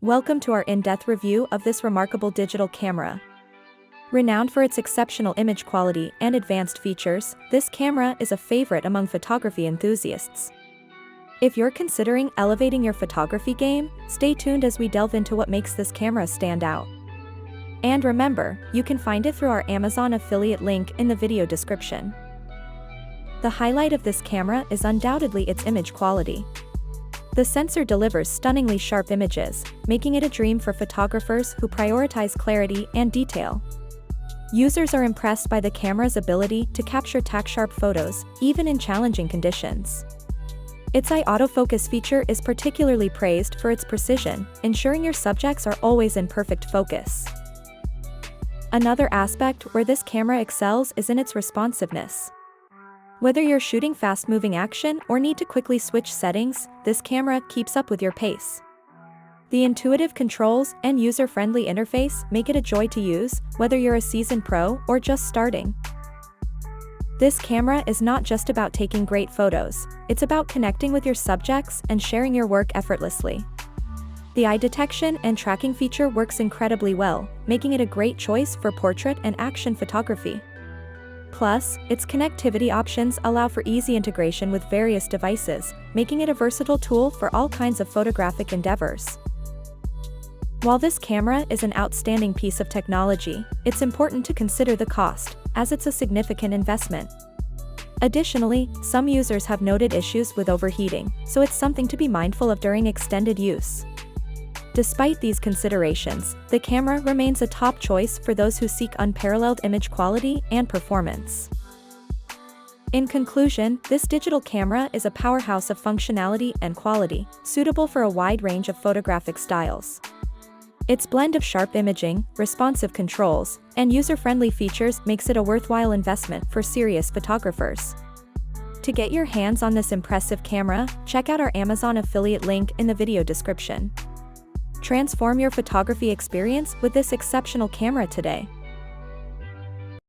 Welcome to our in-depth review of this remarkable digital camera. Renowned for its exceptional image quality and advanced features, this camera is a favorite among photography enthusiasts. If you're considering elevating your photography game, stay tuned as we delve into what makes this camera stand out. And remember, you can find it through our Amazon affiliate link in the video description. The highlight of this camera is undoubtedly its image quality. The sensor delivers stunningly sharp images, making it a dream for photographers who prioritize clarity and detail. Users are impressed by the camera's ability to capture tack-sharp photos, even in challenging conditions. Its eye autofocus feature is particularly praised for its precision, ensuring your subjects are always in perfect focus. Another aspect where this camera excels is in its responsiveness. Whether you're shooting fast-moving action or need to quickly switch settings, this camera keeps up with your pace. The intuitive controls and user-friendly interface make it a joy to use, whether you're a seasoned pro or just starting. This camera is not just about taking great photos, it's about connecting with your subjects and sharing your work effortlessly. The eye detection and tracking feature works incredibly well, making it a great choice for portrait and action photography. Plus, its connectivity options allow for easy integration with various devices, making it a versatile tool for all kinds of photographic endeavors. While this camera is an outstanding piece of technology, it's important to consider the cost, as it's a significant investment. Additionally, some users have noted issues with overheating, so it's something to be mindful of during extended use. Despite these considerations, the camera remains a top choice for those who seek unparalleled image quality and performance. In conclusion, this digital camera is a powerhouse of functionality and quality, suitable for a wide range of photographic styles. Its blend of sharp imaging, responsive controls, and user-friendly features makes it a worthwhile investment for serious photographers. To get your hands on this impressive camera, check out our Amazon affiliate link in the video description. Transform your photography experience with this exceptional camera today.